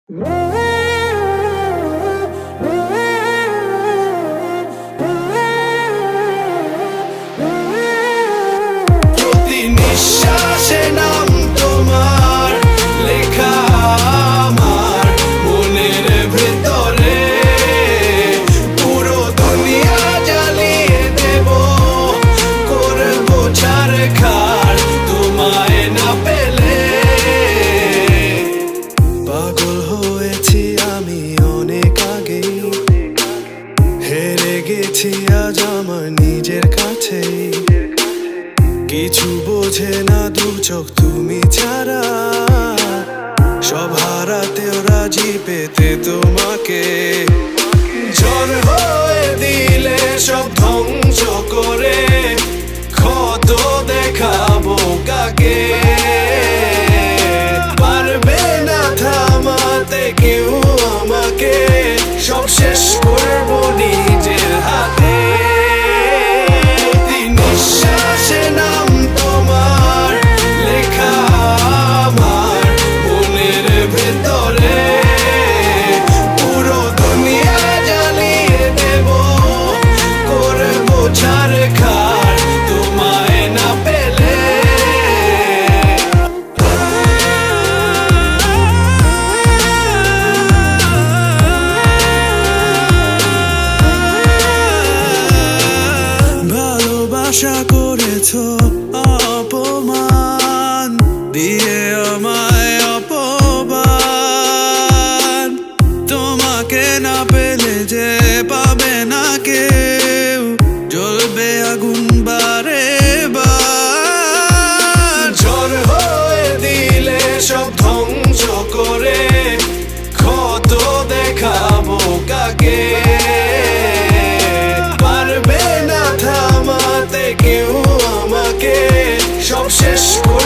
প্রতি নিঃশ্বাসে নাম তোমার লেখা আমার মনের ভেতরে, পুরো দুনিয়া জ্বালিয়ে দেব, করবো ছারখার তোমায় না পেলে। পাগল হয়েছি আমি অনেক আগে, হেরে গেছি আজ আমার নিজের কাছে। কিছু বোঝে না দু চোখ তুমি ছাড়া, সব হারাতেও রাজি পেতে তোমাকে। ঝড় হয়ে দিলে সব ধ্বংস করে, ক্ষত দেখাবো কাকে? পারবে না থামাতে কেউ আমাকে, সব শেষ করবো নিজের হাতে। প্রতি নিঃশ্বাসে নাম তোমার লেখা আমার মনের ভেতরে, পুরো দুনিয়া জ্বালিয়ে দেব, করবো ছারখার তোমায় না পেলে। ভালোবাসা করেছো অপমান দিয়ে আমায় অপমান, তোমাকে না পেলে যে পাবে না কেউ, জ্বলবে আগুন বারে বার। ঝড় হয়ে দিলে সব ধ্বংস করে, ক্ষত দেখাবো কাকে? পারবে না থামাতে কেউ আমাকে, সব শেষ করে